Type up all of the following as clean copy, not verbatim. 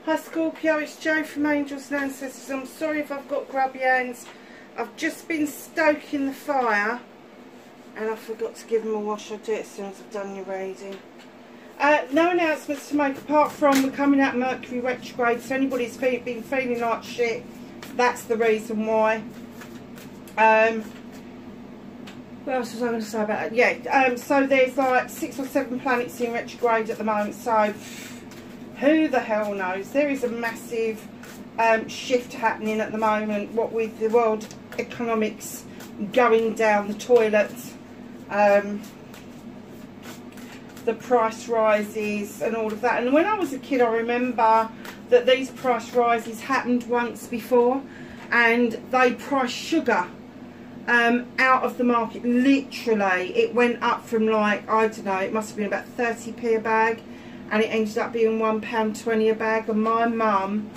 Hi Scorpio, it's Jo from Angels and Ancestors. I'm sorry if I've got grubby hands. I've just been stoking the fire and I forgot to give them a wash. I'll do it as soon as I've done your reading. No announcements to make apart from we're coming out Mercury retrograde, so anybody's been feeling like shit, that's the reason why. What else was I going to say about it? Yeah, so there's like 6 or 7 planets in retrograde at the moment, so who the hell knows? There is a massive shift happening at the moment, what with the world economics going down the toilet, the price rises and all of that. And when I was a kid, I remember that these price rises happened once before, and they priced sugar out of the market. Literally, it went up from, like, I don't know, it must have been about 30p a bag, and it ended up being £1.20 a bag. And my mum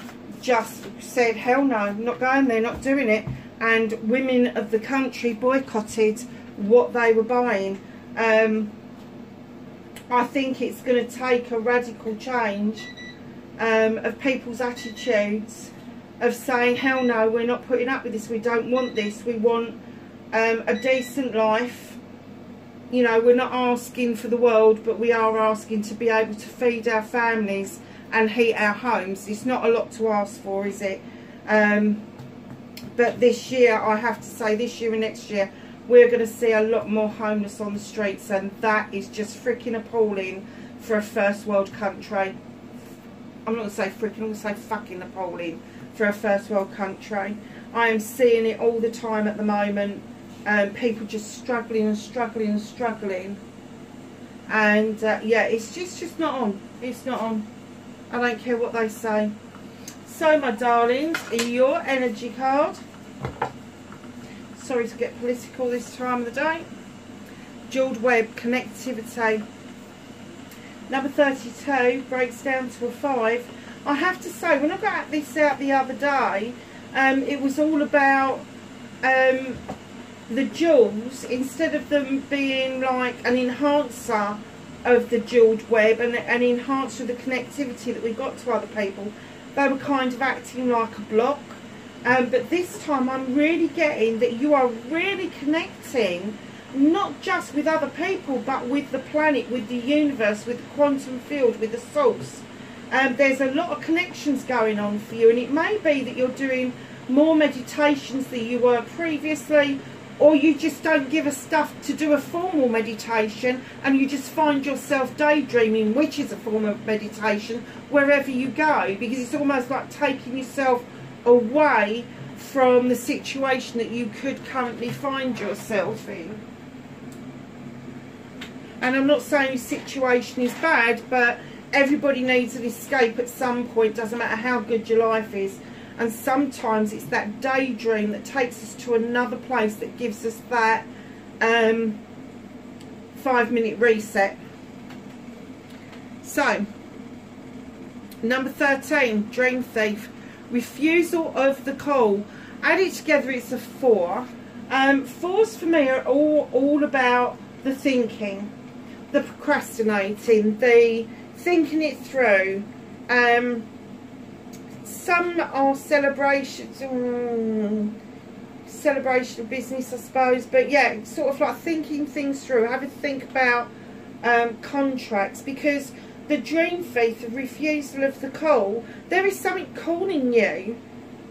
just said, hell no, I'm not going there, not doing it. And women of the country boycotted what they were buying. I think it's going to take a radical change of people's attitudes, of saying, hell no, we're not putting up with this, we don't want this, we want a decent life. You know, we're not asking for the world, but we are asking to be able to feed our families and heat our homes. It's not a lot to ask for, is it? But this year, I have to say, this year and next year, we're going to see a lot more homeless on the streets, and that is just freaking appalling for a first world country. I'm not going to say freaking, I'm going to say fucking appalling for a first world country. I am seeing it all the time at the moment. People just struggling and struggling and struggling. And yeah, it's just not on. It's not on. I don't care what they say. So, my darlings, your energy card. Sorry to get political this time of the day. Jeweled web, connectivity. Number 32 breaks down to a 5. I have to say, when I got this out the other day, it was all about the jewels, instead of them being like an enhancer of the jeweled web and an enhancer of the connectivity that we got to other people, they were kind of acting like a block. But this time I'm really getting that you are really connecting, not just with other people, but with the planet, with the universe, with the quantum field, with the source. There's a lot of connections going on for you, and it may be that you're doing more meditations than you were previously, or you just don't give a stuff to do a formal meditation and you just find yourself daydreaming, which is a form of meditation, wherever you go, because it's almost like taking yourself away from the situation that you could currently find yourself in. And I'm not saying your situation is bad, but everybody needs an escape at some point, doesn't matter how good your life is. And sometimes it's that daydream that takes us to another place that gives us that 5-minute reset. So, number 13, Dream Thief. Refusal of the call. Added together, it's a 4. 4s for me are all about the thinking, the procrastinating, the thinking it through. Some are celebrations, celebration of business, I suppose, but yeah, sort of like thinking things through, having to think about contracts, because the Dream Thief, the refusal of the call, there is something calling you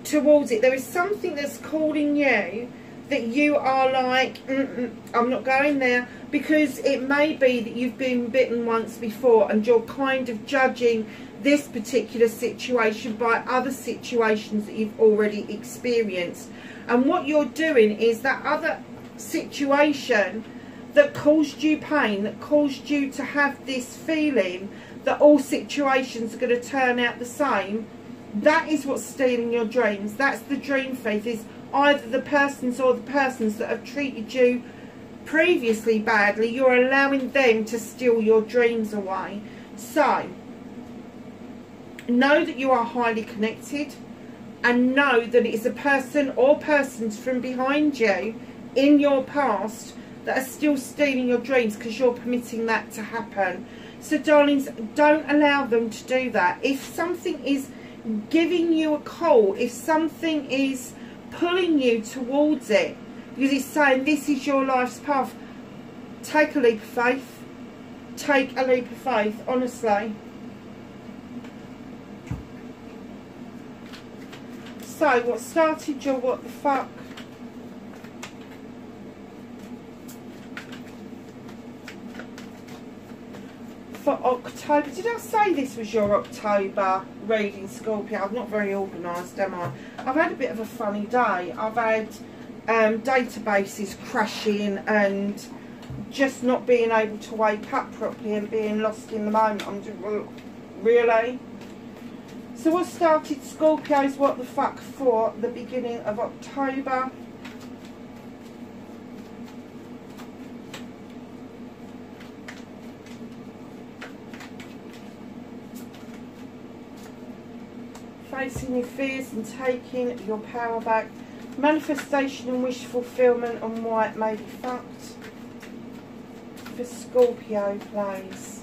towards it. There is something that's calling you that you are like, I'm not going there, because it may be that you've been bitten once before and you're kind of judging this particular situation by other situations that you've already experienced. And what you're doing is that other situation that caused you pain, that caused you to have this feeling that all situations are going to turn out the same, that is what's stealing your dreams. That's the Dream Thief, is either the persons or the persons that have treated you previously badly. You're allowing them to steal your dreams away. So, know that you are highly connected, and know that it is a person or persons from behind you in your past that are still stealing your dreams, because you're permitting that to happen. So darlings, don't allow them to do that. If something is giving you a call if something is pulling you towards it, because it's saying this is your life's path. Take a leap of faith. Take a leap of faith, honestly. So what started your what the fuck? For October, did I say this was your October reading, Scorpio? I'm not very organised, am I? I've had a bit of a funny day. I've had databases crashing and just not being able to wake up properly and being lost in the moment. I'm just, really? So what started Scorpio's what the fuck for the beginning of October? Facing your fears and taking your power back. Manifestation and wish fulfillment and why it may be fucked. For Scorpio, please.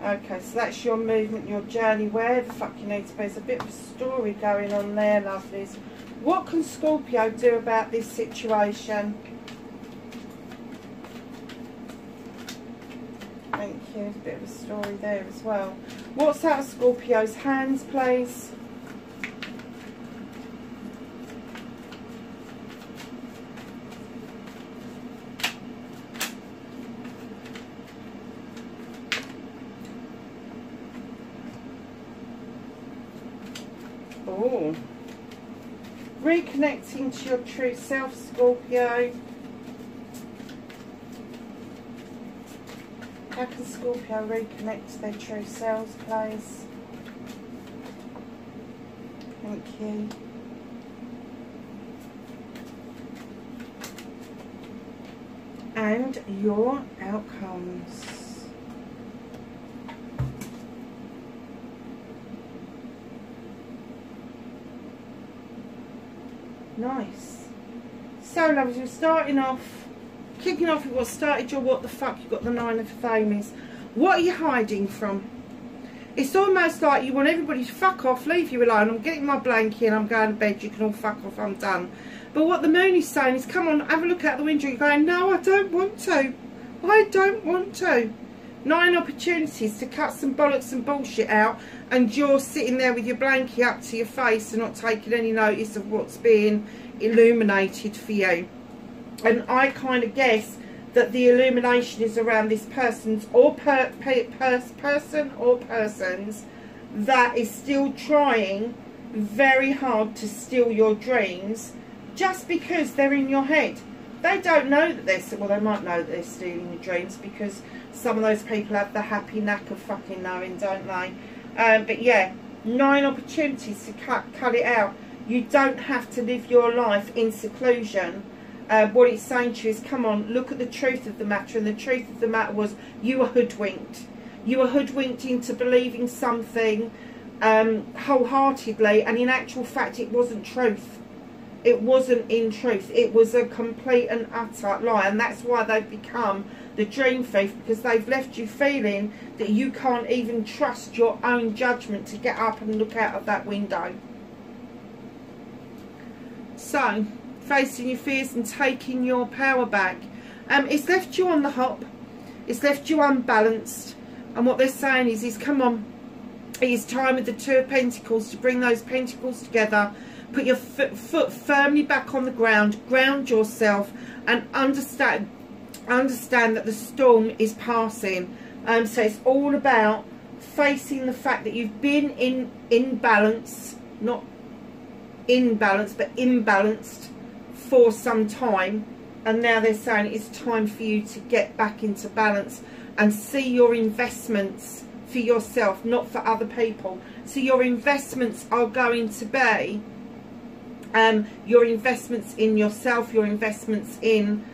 Okay, so that's your movement, your journey, where the fuck you need to be. There's a bit of a story going on there, lovelies. What can Scorpio do about this situation? Thank you. There's a bit of a story there as well. What's out of Scorpio's hands, please? Oh. Reconnecting to your true self, Scorpio. How can Scorpio reconnect to their true selves, please? Thank you. And your outcomes. Nice. So, lovers, we're starting off. Kicking off with what started your what the fuck. You've got the 9 of Thames. What are you hiding from? It's almost like you want everybody to fuck off, leave you alone. I'm getting my blanket and I'm going to bed. You can all fuck off, I'm done. But what the moon is saying is, come on, have a look out the window. You're going, no, I don't want to. I don't want to. 9 opportunities to cut some bollocks and bullshit out, and you're sitting there with your blanket up to your face and not taking any notice of what's being illuminated for you. And I kind of guess that the illumination is around this person's or person or persons that is still trying very hard to steal your dreams just because they're in your head. They don't know that they're, well, they might know that they're stealing your dreams because some of those people have the happy knack of fucking knowing, don't they? But yeah, 9 opportunities to cut it out. You don't have to live your life in seclusion. What it's saying to you is, come on, look at the truth of the matter. And the truth of the matter was, you were hoodwinked. You were hoodwinked into believing something wholeheartedly, and in actual fact it wasn't truth. It wasn't in truth. It was a complete and utter lie. And that's why they've become the dream thief, because they've left you feeling that you can't even trust your own judgment to get up and look out of that window. So, facing your fears and taking your power back. It's left you on the hop. It's left you unbalanced. And what they're saying is come on, it is time with the 2 of Pentacles to bring those pentacles together. Put your foot firmly back on the ground. Ground yourself and understand that the storm is passing. So it's all about facing the fact that you've been in balance, not in balance, but imbalanced for some time, and now they're saying it's time for you to get back into balance and see your investments for yourself, not for other people. So your investments are going to be your investments in yourself, your investments in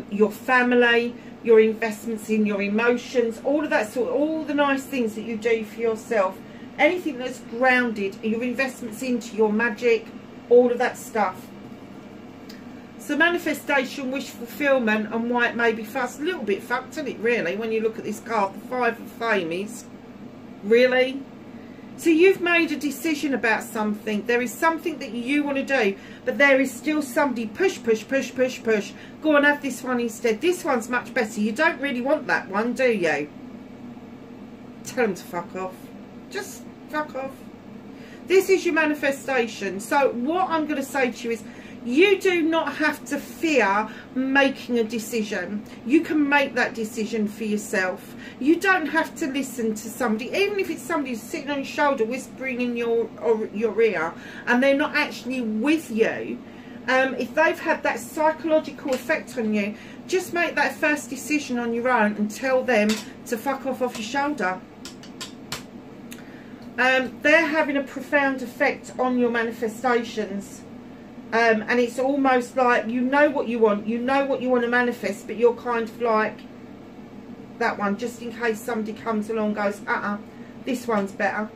your family, your investments in your emotions, all of that sort, all the nice things that you do for yourself, anything that's grounded, your investments into your magic, all of that stuff. So manifestation, wish fulfillment, and why it may be fussed. A little bit fucked, isn't it, really, when you look at this card, the Five of Famies. Really? So you've made a decision about something. There is something that you want to do, but there is still somebody push. Go and have this one instead. This one's much better. You don't really want that one, do you? Tell them to fuck off. Just fuck off. This is your manifestation. So what I'm going to say to you is, you do not have to fear making a decision. You can make that decision for yourself. You don't have to listen to somebody, even if it's somebody who's sitting on your shoulder whispering in your ear and they're not actually with you. If they've had that psychological effect on you, just make that first decision on your own and tell them to fuck off your shoulder. They're having a profound effect on your manifestations. And it's almost like you know what you want to manifest, but you're kind of like that one, just in case somebody comes along and goes, this one's better.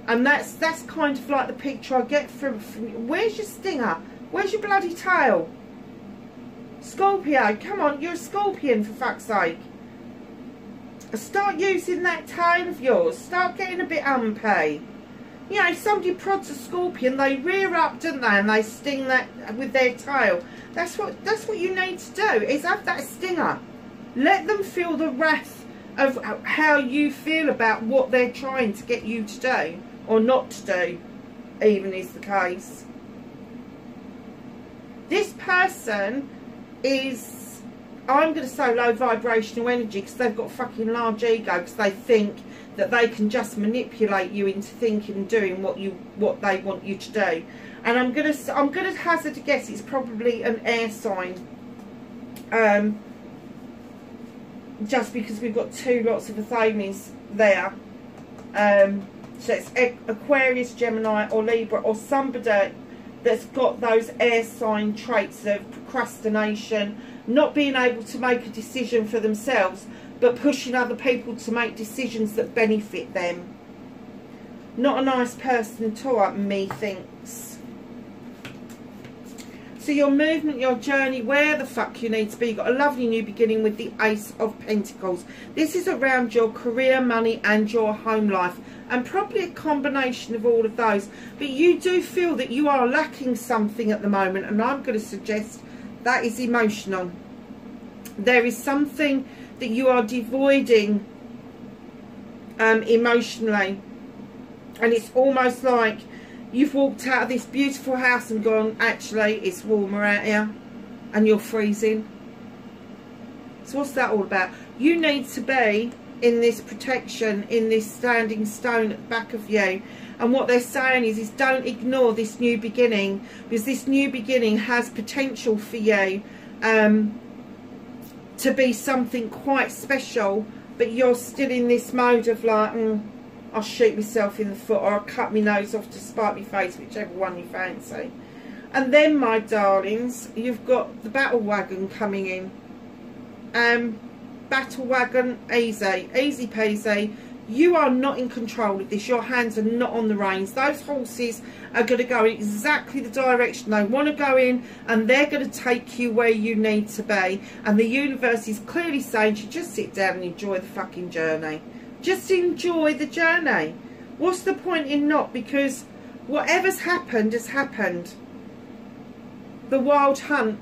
And that's kind of like the picture I get from where's your stinger? Where's your bloody tail? Scorpio, come on, you're a scorpion, for fuck's sake. Start using that tail of yours. Start getting a bit umpy. You know, if somebody prods a scorpion, they rear up, don't they, and they sting that with their tail. That's what you need to do, is have that stinger. Let them feel the wrath of how you feel about what they're trying to get you to do, or not to do, even is the case. This person is, I'm going to say, low vibrational energy, because they've got a fucking large ego, because they think that they can just manipulate you into thinking and doing what they want you to do. And I'm gonna hazard a guess it's probably an air sign. Just because we've got two lots of Athames there. So it's Aquarius, Gemini or Libra, or somebody that's got those air sign traits of procrastination, not being able to make a decision for themselves, but pushing other people to make decisions that benefit them. Not a nice person at all, methinks. So your movement, your journey, where the fuck you need to be. You've got a lovely new beginning with the Ace of Pentacles. This is around your career, money and your home life. And probably a combination of all of those. But you do feel that you are lacking something at the moment. And I'm going to suggest that is emotional. There is something that you are devoiding emotionally, and it's almost like you've walked out of this beautiful house and gone, actually it's warmer out here, and you're freezing. So what's that all about? You need to be in this protection, in this standing stone at the back of you. And what they're saying is don't ignore this new beginning, because this new beginning has potential for you to be something quite special, but you're still in this mode of like, I'll shoot myself in the foot, or I'll cut my nose off to spite my face, whichever one you fancy. And then, my darlings, you've got the battle wagon coming in. Battle wagon, easy peasy. You are not in control of this. Your hands are not on the reins. Those horses are going to go in exactly the direction they want to go in, and they're going to take you where you need to be. And the universe is clearly saying you just sit down and enjoy the fucking journey. Just enjoy the journey. What's the point in not? Because whatever's happened has happened. The wild hunt.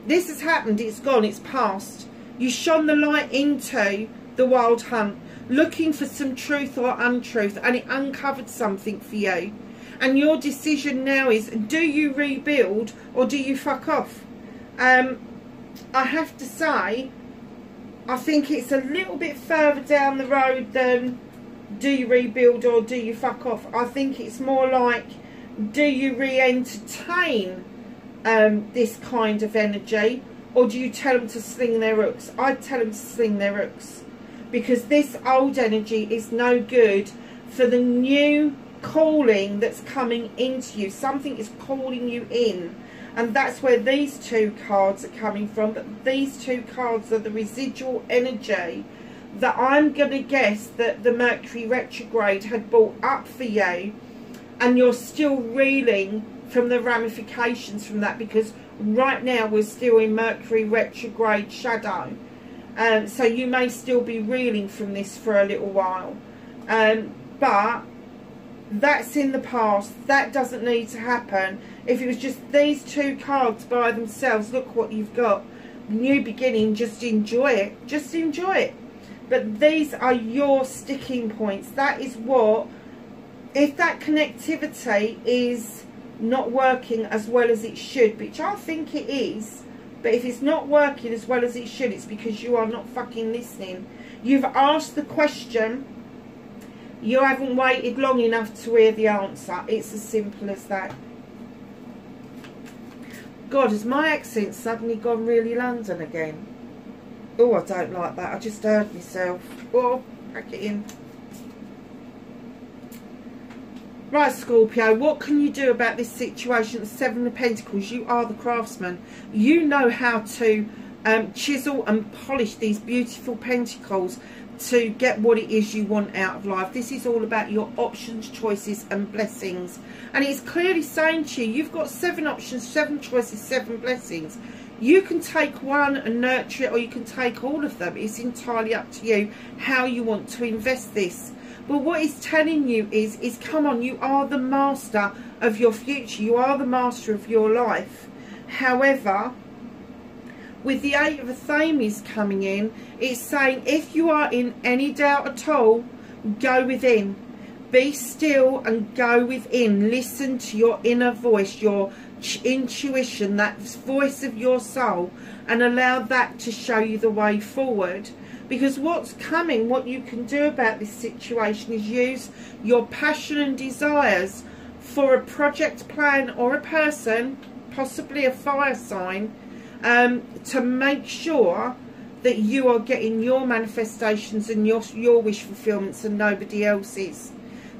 This has happened. It's gone. It's past. You shone the light into the wild hunt, looking for some truth or untruth, and it uncovered something for you. And your decision now is, do you rebuild or do you fuck off? I have to say, I think it's a little bit further down the road than do you rebuild or do you fuck off. I think it's more like, do you re-entertain this kind of energy, or do you tell them to sling their hooks? I'd tell them to sling their hooks, because this old energy is no good for the new calling that's coming into you. Something is calling you in, and that's where these two cards are coming from. But these two cards are the residual energy that I'm going to guess that the Mercury retrograde had brought up for you, and you're still reeling from the ramifications from that, because right now we're still in Mercury retrograde shadow. So you may still be reeling from this for a little while. But that's in the past. That doesn't need to happen. If it was just these two cards by themselves, look what you've got. New beginning, just enjoy it. Just enjoy it. But these are your sticking points. That is what, if that connectivity is not working as well as it should, which I think it is, but if it's not working as well as it should, it's because you are not fucking listening. You've asked the question, you haven't waited long enough to hear the answer. It's as simple as that. God, has my accent suddenly gone really London again? Oh, I don't like that. I just heard myself. Oh, pack it in. Right, Scorpio, what can you do about this situation? The Seven of Pentacles. You are the craftsman. You know how to chisel and polish these beautiful pentacles to get what it is you want out of life. This is all about your options, choices and blessings. And it's clearly saying to you, you've got 7 options, 7 choices, 7 blessings. You can take one and nurture it, or you can take all of them. It's entirely up to you how you want to invest this. But what it's telling you is come on, you are the master of your future. You are the master of your life. However, with the 8 of Athames coming in, it's saying if you are in any doubt at all, go within. Be still and go within. Listen to your inner voice, your intuition, that voice of your soul, and allow that to show you the way forward. Because what's coming, what you can do about this situation is use your passion and desires for a project plan or a person, possibly a fire sign, to make sure that you are getting your manifestations and your wish fulfillments and nobody else's.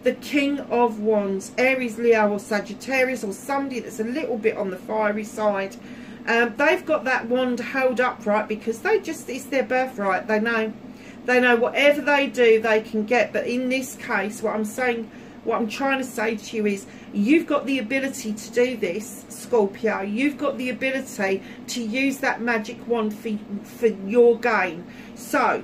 The King of Wands, Aries, Leo or Sagittarius, or somebody that's a little bit on the fiery side. They've got that wand held upright because it's their birthright. They know whatever they do they can get. But in this case, what I'm trying to say to you is you've got the ability to do this, Scorpio. You've got the ability to use that magic wand for your gain. So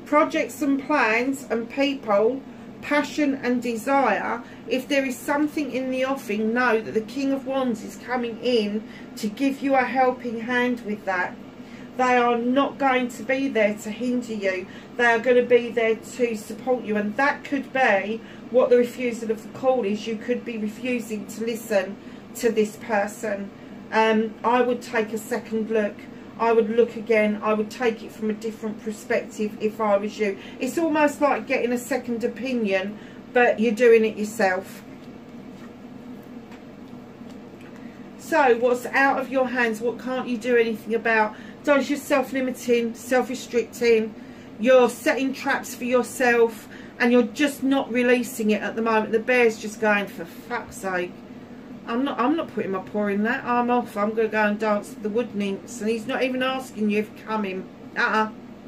projects and plans and people, passion and desire, if there is something in the offing, know that the King of Wands is coming in to give you a helping hand with that. They are not going to be there to hinder you. They are going to be there to support you. And that could be what the refusal of the call is. You could be refusing to listen to this person. I would take a second look. I would look again. I would take it from a different perspective if I was you. It's almost like getting a second opinion, but you're doing it yourself. So what's out of your hands? What can't you do anything about? Does you're self-limiting, self-restricting, you're setting traps for yourself, and you're just not releasing it at the moment. The bear's just going, for fuck's sake, I'm not putting my paw in that. I'm off. I'm going to go and dance with the wood nymphs. And he's not even asking you if you come in.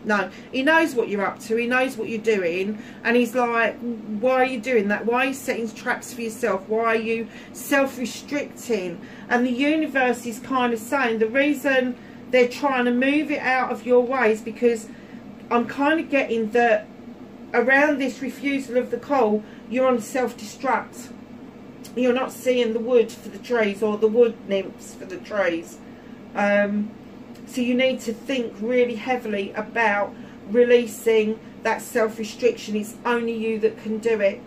No. He knows what you're up to. He knows what you're doing. And he's like, why are you doing that? Why are you setting traps for yourself? Why are you self-restricting? And the universe is kind of saying the reason they're trying to move it out of your way is because I'm kind of getting that around this refusal of the call, you're on self-destruct. You're not seeing the wood for the trees, or the wood nymphs for the trees. So you need to think really heavily about releasing that self-restriction. It's only you that can do it.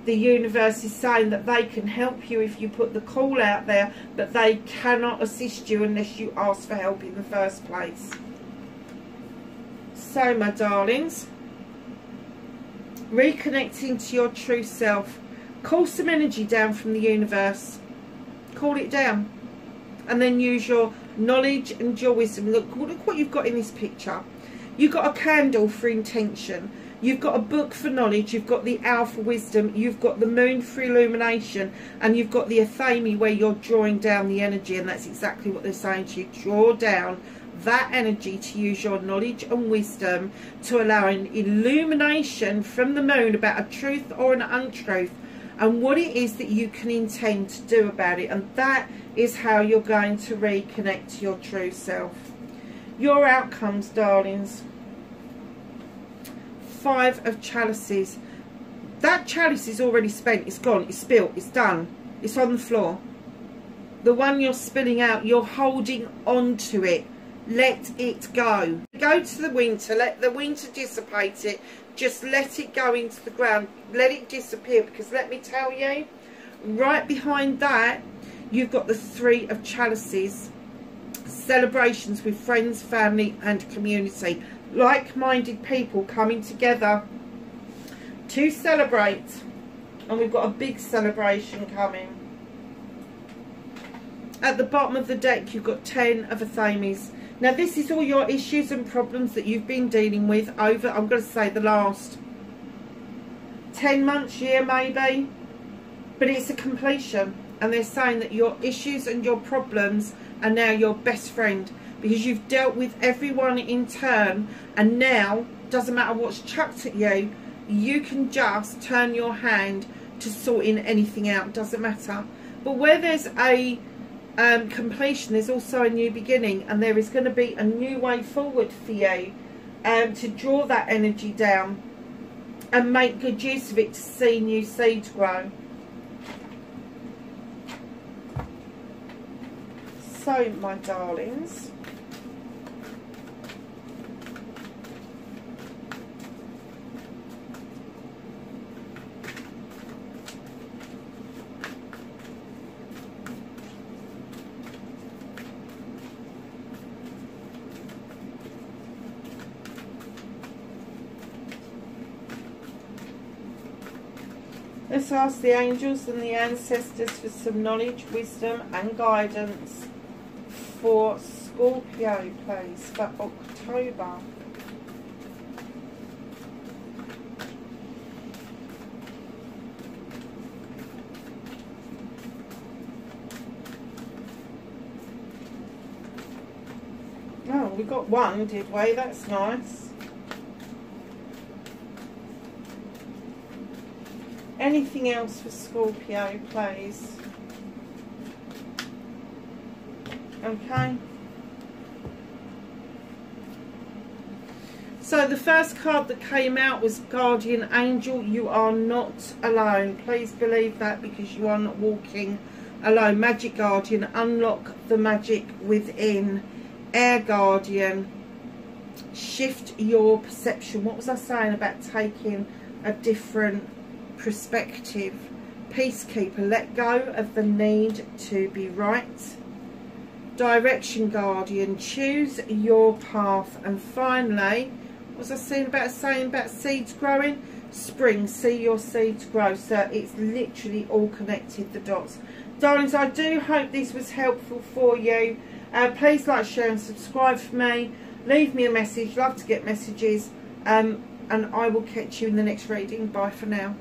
The universe is saying that they can help you if you put the call out there, but they cannot assist you unless you ask for help in the first place. So, my darlings, reconnecting to your true self. Call some energy down from the universe. Call it down. And then use your knowledge and your wisdom. Look what you've got in this picture. You've got a candle for intention. You've got a book for knowledge. You've got the owl for wisdom. You've got the moon for illumination. And you've got the Athame where you're drawing down the energy. And that's exactly what they're saying to you. Draw down that energy to use your knowledge and wisdom to allow an illumination from the moon about a truth or an untruth. and what it is that you can intend to do about it. And that is how you're going to reconnect to your true self. Your outcomes, darlings. 5 of chalices. That chalice is already spent. It's gone. It's spilt. It's done. It's on the floor. The one you're spilling out, you're holding on to it. Let it go. Go to the winter. Let the winter dissipate it. Just let it go into the ground. Let it disappear. Because let me tell you, right behind that, you've got the 3 of chalices. Celebrations with friends, family and community. Like-minded people coming together to celebrate. And we've got a big celebration coming. At the bottom of the deck, you've got 10 of Athames. Now, this is all your issues and problems that you've been dealing with over, I'm going to say, the last 10 months, year maybe. But it's a completion. And they're saying that your issues and your problems are now your best friend. Because you've dealt with everyone in turn. And now, doesn't matter what's chucked at you, you can just turn your hand to sorting anything out. Doesn't matter. But where there's a completion, there's also a new beginning, and there is going to be a new way forward for you to draw that energy down and make good use of it to see new seeds grow. So, my darlings, let's ask the angels and the ancestors for some knowledge, wisdom and guidance for Scorpio, please, for October. Oh, we got one, did we? That's nice. Anything else for Scorpio, please? Okay. So the first card that came out was Guardian Angel. You are not alone. Please believe that, because you are not walking alone. Magic Guardian, unlock the magic within. Air Guardian, shift your perception. What was I saying about taking a different perspective? Peacekeeper, let go of the need to be right. Direction Guardian, choose your path. And finally, what was I saying about seeds growing? Spring, see your seeds grow. So it's literally all connected, the dots. Darlings, I do hope this was helpful for you. Please like, share and subscribe for me. Leave me a message. Love to get messages. And I will catch you in the next reading. Bye for now.